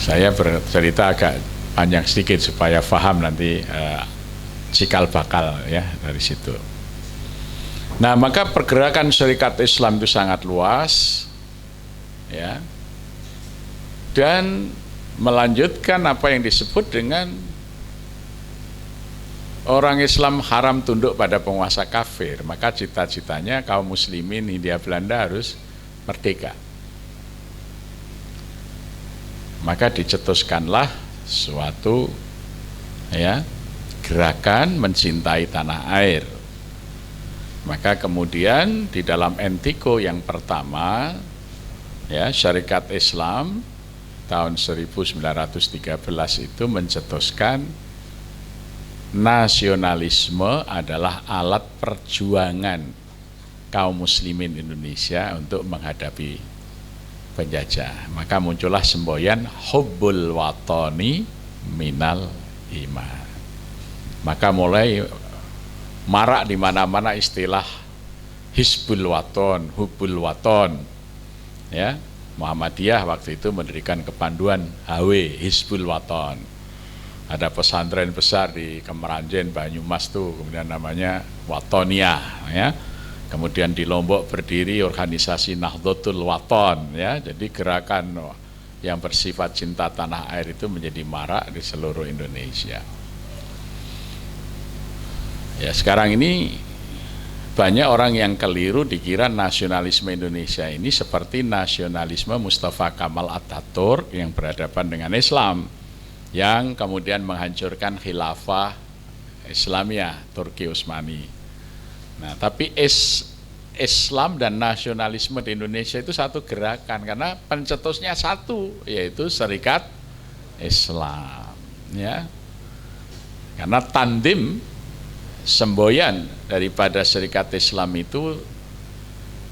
Saya bercerita agak panjang sedikit supaya paham nanti cikal bakal ya dari situ. Nah, maka pergerakan Syarikat Islam itu sangat luas, ya, dan melanjutkan apa yang disebut dengan orang Islam haram tunduk pada penguasa kafir. Maka cita-citanya kaum muslimin Hindia Belanda harus merdeka. Maka dicetuskanlah suatu ya gerakan mencintai tanah air. Maka kemudian di dalam Entiko yang pertama ya Syarikat Islam tahun 1913 itu mencetuskan nasionalisme adalah alat perjuangan kaum muslimin Indonesia untuk menghadapi penjajah. Maka muncullah semboyan hubbul watani minal iman. Maka mulai marak di mana-mana istilah Hizbul Waton, Hubbul Waton. Ya, Muhammadiyah waktu itu mendirikan kepanduan HW Hizbul Waton. Ada pesantren besar di Kemeranjen, Banyumas tuh, kemudian namanya Watoniyah, ya. Kemudian di Lombok berdiri organisasi Nahdlatul Waton, ya. Jadi gerakan yang bersifat cinta tanah air itu menjadi marak di seluruh Indonesia. Ya, sekarang ini banyak orang yang keliru dikira nasionalisme Indonesia ini seperti nasionalisme Mustafa Kamal Atatürk yang berhadapan dengan Islam, yang kemudian menghancurkan khilafah Islamiyah Turki Utsmani. Nah, tapi Islam dan nasionalisme di Indonesia itu satu gerakan karena pencetusnya satu, yaitu Syarikat Islam, ya. Karena tandim semboyan daripada Syarikat Islam itu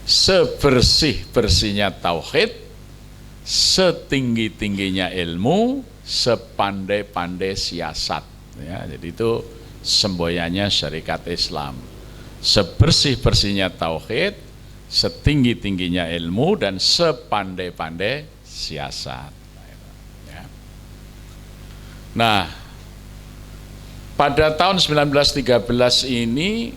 sebersih-bersihnya tauhid, setinggi-tingginya ilmu, sepandai-pandai siasat, ya. Jadi itu semboyannya Syarikat Islam, sebersih-bersihnya tauhid, setinggi-tingginya ilmu, dan sepandai-pandai siasat, ya. Nah, pada tahun 1913 ini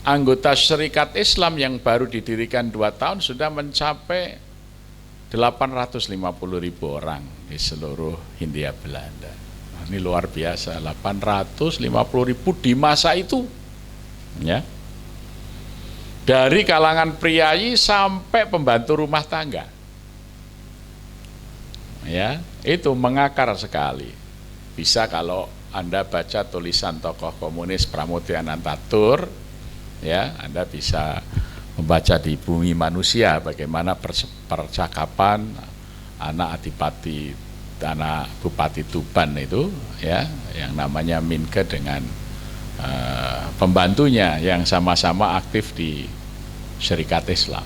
anggota Syarikat Islam yang baru didirikan 2 tahun sudah mencapai 850.000 orang di seluruh Hindia Belanda. Nah, ini luar biasa, 850.000 di masa itu, ya. Dari kalangan priayi sampai pembantu rumah tangga, ya, itu mengakar sekali. Bisa kalau Anda baca tulisan tokoh komunis Pramodya Anantatur, ya, Anda bisa membaca di Bumi Manusia bagaimana percakapan anak Bupati Tuban itu, ya, yang namanya Minke dengan pembantunya yang sama-sama aktif di Syarikat Islam.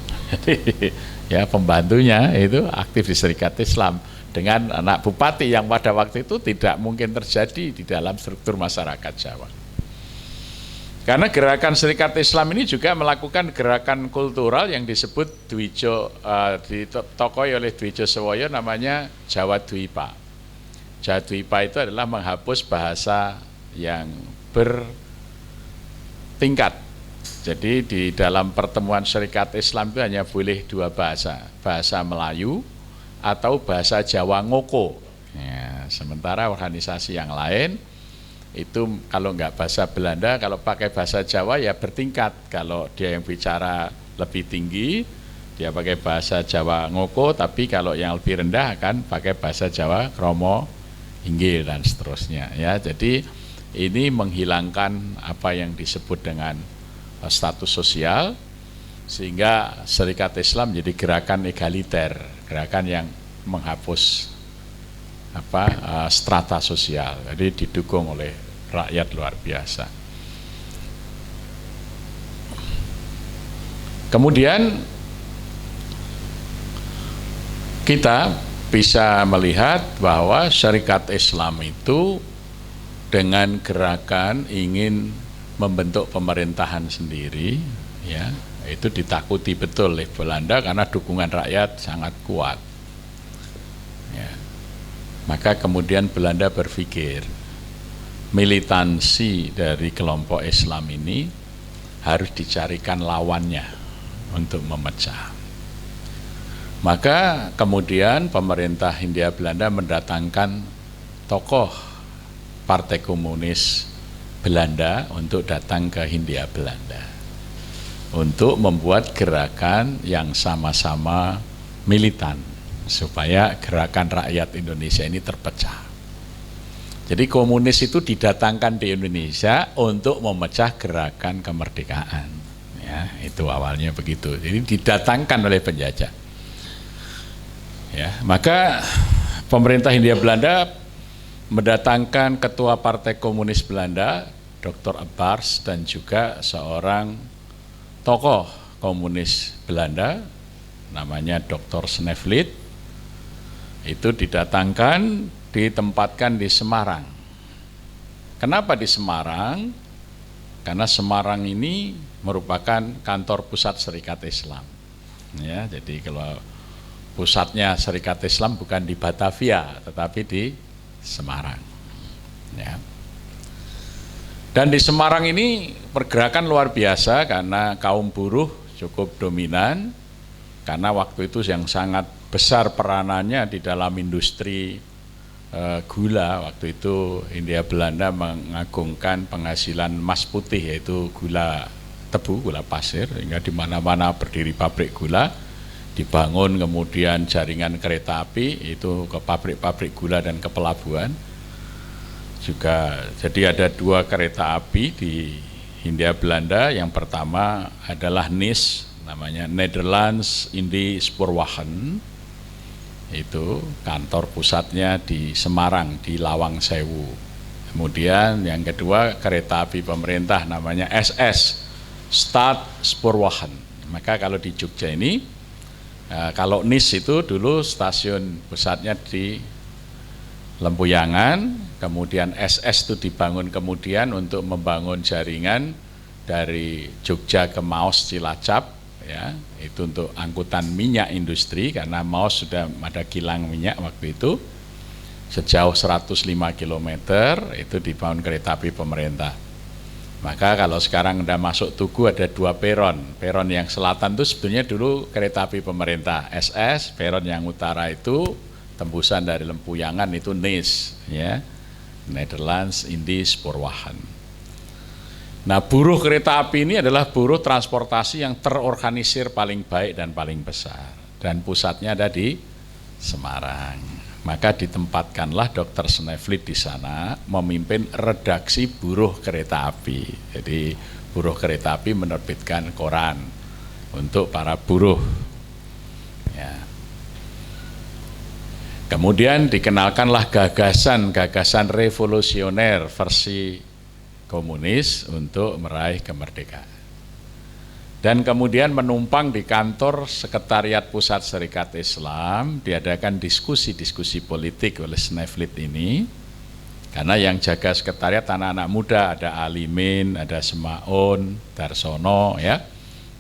Ya, pembantunya itu aktif di Syarikat Islam dengan anak bupati yang pada waktu itu tidak mungkin terjadi di dalam struktur masyarakat Jawa. Karena gerakan Syarikat Islam ini juga melakukan gerakan kultural yang disebut ditokoi oleh Dwijo Sewoyo, namanya Jawa Dwipa. Jawa Dwipa itu adalah menghapus bahasa yang bertingkat. Jadi di dalam pertemuan Syarikat Islam itu hanya boleh 2 bahasa, bahasa Melayu atau bahasa Jawa Ngoko, ya. Sementara organisasi yang lain itu kalau nggak bahasa Belanda, kalau pakai bahasa Jawa ya bertingkat. Kalau dia yang bicara lebih tinggi, dia pakai bahasa Jawa Ngoko, tapi kalau yang lebih rendah akan pakai bahasa Jawa Kromo Inggil dan seterusnya, ya. Jadi ini menghilangkan apa yang disebut dengan status sosial, sehingga Syarikat Islam jadi gerakan egaliter, gerakan yang menghapus strata sosial, jadi didukung oleh rakyat luar biasa. Kemudian kita bisa melihat bahwa Syarikat Islam itu dengan gerakan ingin membentuk pemerintahan sendiri, ya, itu ditakuti betul oleh Belanda karena dukungan rakyat sangat kuat, ya. Maka kemudian Belanda berpikir militansi dari kelompok Islam ini harus dicarikan lawannya untuk memecah. Maka kemudian pemerintah Hindia Belanda mendatangkan tokoh Partai Komunis Belanda untuk datang ke Hindia Belanda untuk membuat gerakan yang sama-sama militan supaya gerakan rakyat Indonesia ini terpecah. Jadi komunis itu didatangkan di Indonesia untuk memecah gerakan kemerdekaan. Ya, itu awalnya begitu. Jadi didatangkan oleh penjajah. Ya, maka pemerintah Hindia Belanda mendatangkan ketua Partai Komunis Belanda, Dr. Abbars, dan juga seorang tokoh komunis Belanda, namanya Dr. Snevely. Itu didatangkan, ditempatkan di Semarang. Kenapa di Semarang? Karena Semarang ini merupakan kantor pusat Serikat Islam. Ya, jadi kalau pusatnya Serikat Islam bukan di Batavia, tetapi di Semarang. Ya. Dan di Semarang ini pergerakan luar biasa karena kaum buruh cukup dominan, karena waktu itu yang sangat besar peranannya di dalam industri gula. Waktu itu Hindia Belanda mengagungkan penghasilan emas putih, yaitu gula tebu, gula pasir, hingga di mana-mana berdiri pabrik gula, dibangun kemudian jaringan kereta api itu ke pabrik-pabrik gula dan ke pelabuhan juga. Jadi ada 2 kereta api di Hindia Belanda. Yang pertama adalah NIS, namanya Nederlands Indie Spoorwagen. Itu kantor pusatnya di Semarang, di Lawang Sewu. Kemudian yang kedua kereta api pemerintah namanya SS, Staatspoorwagen. Maka kalau di Jogja ini, kalau NIS itu dulu stasiun pusatnya di Lempuyangan, kemudian SS itu dibangun kemudian untuk membangun jaringan dari Jogja ke Maos Cilacap. Ya, itu untuk angkutan minyak industri, karena Maos sudah ada kilang minyak waktu itu sejauh 105 km itu dibangun kereta api pemerintah. Maka kalau sekarang Anda masuk Tugu ada 2 peron. Peron yang selatan itu sebetulnya dulu kereta api pemerintah SS, peron yang utara itu tembusan dari Lempuyangan itu NIS, ya, Nederlands Indie Spoorwagen. Nah, buruh kereta api ini adalah buruh transportasi yang terorganisir paling baik dan paling besar, dan pusatnya ada di Semarang. Maka ditempatkanlah Dr. Snevely di sana memimpin redaksi buruh kereta api. Jadi buruh kereta api menerbitkan koran untuk para buruh. Ya. Kemudian dikenalkanlah gagasan revolusioner versi komunis untuk meraih kemerdekaan. Dan kemudian menumpang di kantor Sekretariat Pusat Serikat Islam, diadakan diskusi-diskusi politik oleh Snevely ini, karena yang jaga sekretariat anak-anak muda, ada Alimin, ada Semaun, Darsono, ya,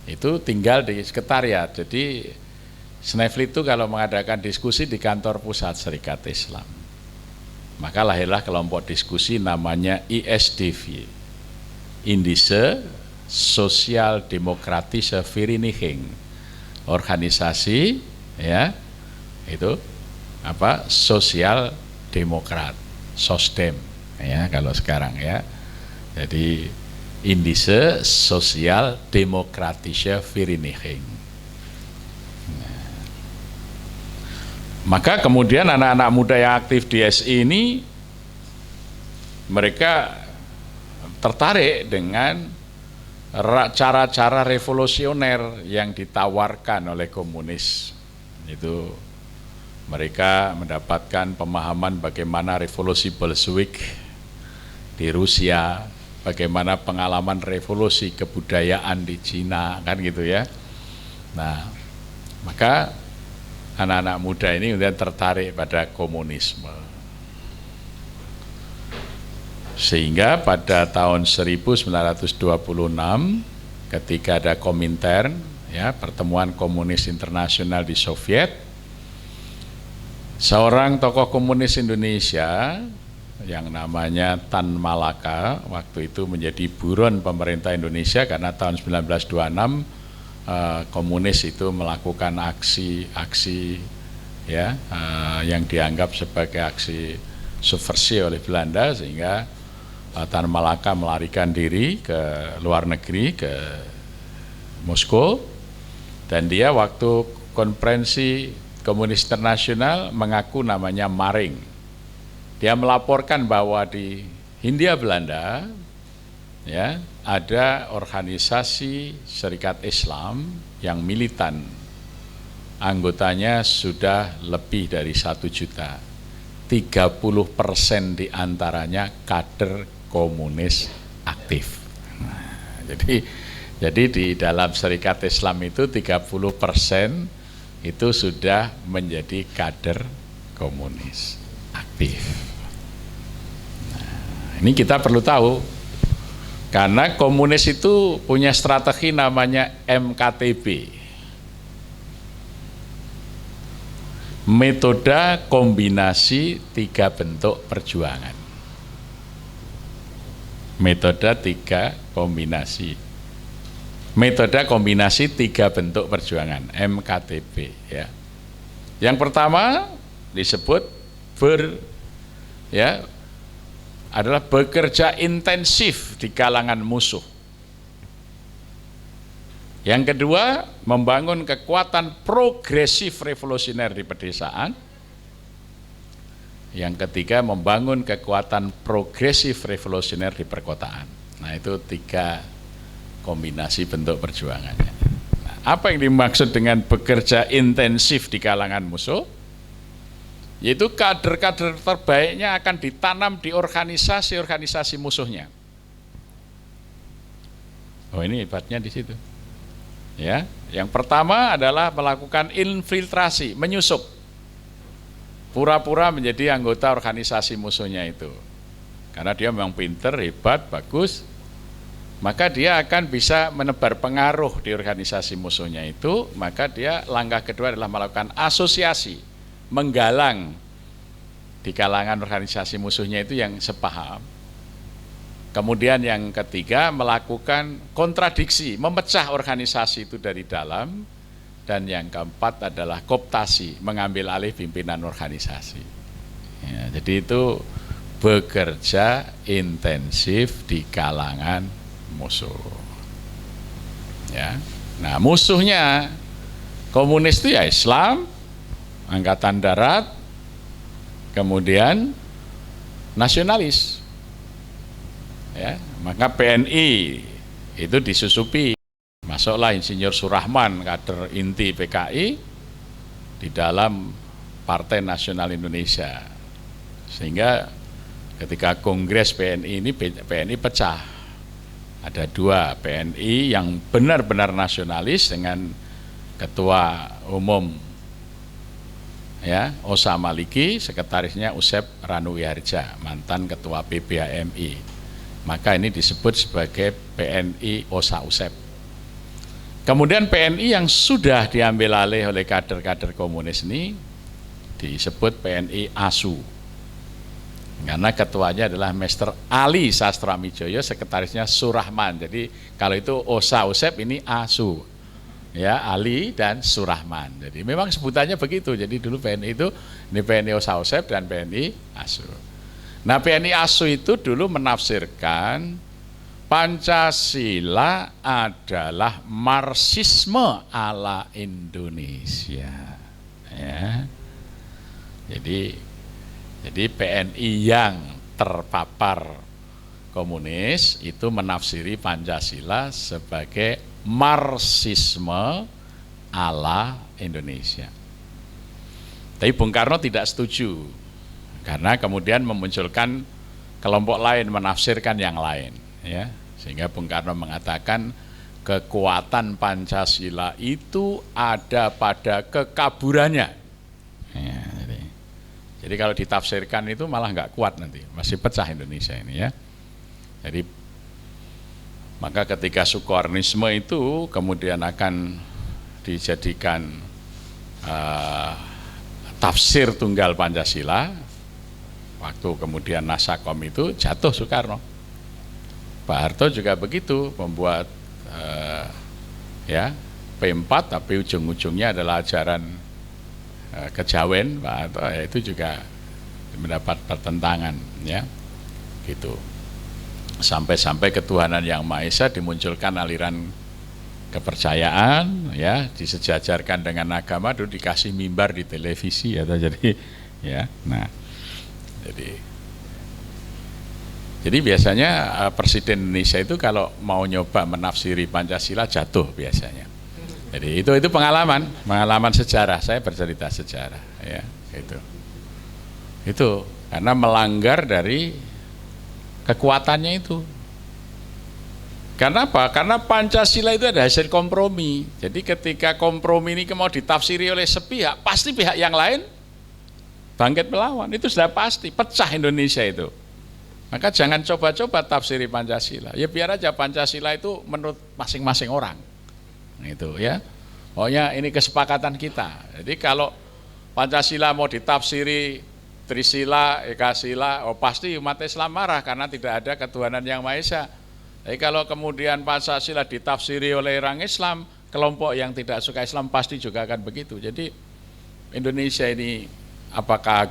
itu tinggal di sekretariat. Jadi Snevely itu kalau mengadakan diskusi di kantor Pusat Serikat Islam. Maka lahirlah kelompok diskusi namanya ISDV, Indische Sozialdemokratische Vereniging, organisasi, ya, itu apa, sosial demokrat, SOSDEM, ya kalau sekarang, ya. Jadi Indische Sozialdemokratische Vereniging. Maka kemudian anak-anak muda yang aktif di SI ini, mereka tertarik dengan cara-cara revolusioner yang ditawarkan oleh komunis. Itu mereka mendapatkan pemahaman bagaimana revolusi Bolshevik di Rusia, bagaimana pengalaman revolusi kebudayaan di Cina, kan gitu ya. Nah, maka anak-anak muda ini kemudian tertarik pada komunisme. Sehingga pada tahun 1926 ketika ada Komintern, ya, pertemuan komunis internasional di Soviet, Seorang tokoh komunis Indonesia yang namanya Tan Malaka waktu itu menjadi buron pemerintah Indonesia karena tahun 1926 komunis itu melakukan aksi-aksi ya yang dianggap sebagai aksi subversi oleh Belanda, sehingga Tan Malaka melarikan diri ke luar negeri, ke Moskow, dan dia waktu konferensi Komunis Internasional mengaku namanya Maring. Dia melaporkan bahwa di Hindia Belanda ya ada organisasi Serikat Islam yang militan, anggotanya sudah lebih dari 1 juta, 30% diantaranya kader komunis aktif. Nah, jadi di dalam Serikat Islam itu 30% itu sudah menjadi kader komunis aktif. Nah, ini kita perlu tahu, karena komunis itu punya strategi namanya MKTB, metode kombinasi 3 bentuk perjuangan. Metode kombinasi 3 bentuk perjuangan, MKTB ya. Yang pertama disebut adalah bekerja intensif di kalangan musuh. Yang kedua, membangun kekuatan progresif revolusioner di pedesaan. Yang ketiga, membangun kekuatan progresif revolusioner di perkotaan. Nah, itu 3 kombinasi bentuk perjuangannya. Nah, apa yang dimaksud dengan bekerja intensif di kalangan musuh? Yaitu kader-kader terbaiknya akan ditanam di organisasi-organisasi musuhnya. Oh, ini hebatnya di situ. Ya, yang pertama adalah melakukan infiltrasi, menyusup, pura-pura menjadi anggota organisasi musuhnya itu. Karena dia memang pinter, hebat, bagus, maka dia akan bisa menebar pengaruh di organisasi musuhnya itu. Maka dia langkah kedua adalah melakukan asosiasi, menggalang di kalangan organisasi musuhnya itu yang sepaham. Kemudian yang ketiga, melakukan kontradiksi, memecah organisasi itu dari dalam. Dan yang keempat adalah kooptasi, mengambil alih pimpinan organisasi. Ya, jadi itu bekerja intensif di kalangan musuh. Ya. Nah, musuhnya komunis itu ya Islam, Angkatan Darat, kemudian nasionalis. Ya, maka PNI itu disusupi. Masuklah Insinyur Surahman, kader inti PKI, di dalam Partai Nasional Indonesia. Sehingga ketika Kongres PNI ini, PNI pecah. Ada 2 PNI yang benar-benar nasionalis dengan Ketua Umum ya Osa Maliki, sekretarisnya Usep Ranuwiharja, mantan Ketua PBHMI. Maka ini disebut sebagai PNI Osa Usep. Kemudian PNI yang sudah diambil alih oleh kader-kader komunis ini disebut PNI ASU. Karena ketuanya adalah Mr. Ali Sastramidjoyo, sekretarisnya Surahman. Jadi kalau itu Osa Usep, ini ASU. Ya, Ali dan Surahman. Jadi memang sebutannya begitu. Jadi dulu PNI itu ini PNI Osa Usep dan PNI ASU. Nah, PNI ASU itu dulu menafsirkan Pancasila adalah Marxisme ala Indonesia. Ya. Jadi PNI yang terpapar komunis itu menafsiri Pancasila sebagai Marxisme ala Indonesia. Tapi Bung Karno tidak setuju, karena kemudian memunculkan kelompok lain menafsirkan yang lain, ya. Sehingga Bung Karno mengatakan kekuatan Pancasila itu ada pada kekaburannya. Ya, jadi kalau ditafsirkan itu malah nggak kuat nanti, masih pecah Indonesia ini ya. Jadi maka ketika Sukarnisme itu kemudian akan dijadikan tafsir tunggal Pancasila, waktu kemudian Nasakom itu jatuh Soekarno. Pak Harto juga begitu, membuat ya P4, tapi ujung-ujungnya adalah ajaran kejawen Pak Harto, ya itu juga mendapat pertentangan, ya gitu. Sampai-sampai ketuhanan yang Maha Esa dimunculkan aliran kepercayaan, ya disejajarkan dengan agama, dulu dikasih mimbar di televisi atau jadi ya. Nah, jadi biasanya Presiden Indonesia itu kalau mau nyoba menafsiri Pancasila jatuh biasanya. Jadi itu pengalaman sejarah, saya bercerita sejarah, ya itu karena melanggar dari kekuatannya itu. Karena apa? Karena Pancasila itu ada hasil kompromi. Jadi ketika kompromi ini mau ditafsiri oleh sepihak, pasti pihak yang lain bangkit melawan. Itu sudah pasti, pecah Indonesia itu. Maka jangan coba-coba tafsiri Pancasila. Ya biar aja Pancasila itu menurut masing-masing orang. Itu ya. Pokoknya ini kesepakatan kita. Jadi kalau Pancasila mau ditafsiri Trisila, Ekasila, pasti umat Islam marah karena tidak ada ketuhanan yang Maha Esa. Jadi kalau kemudian Pancasila ditafsiri oleh orang Islam, kelompok yang tidak suka Islam pasti juga akan begitu. Jadi Indonesia ini apakah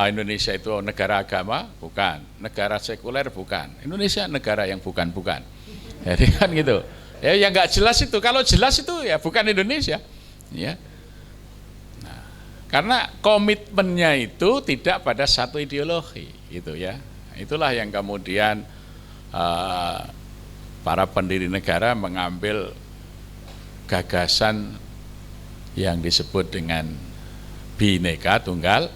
Indonesia itu negara agama? Bukan. Negara sekuler? Bukan. Indonesia negara yang bukan-bukan. Jadi kan gitu. Ya yang nggak jelas itu. Kalau jelas itu ya bukan Indonesia. Ya. Nah, karena komitmennya itu tidak pada satu ideologi, gitu ya. Itulah yang kemudian para pendiri negara mengambil gagasan yang disebut dengan Bhinneka Tunggal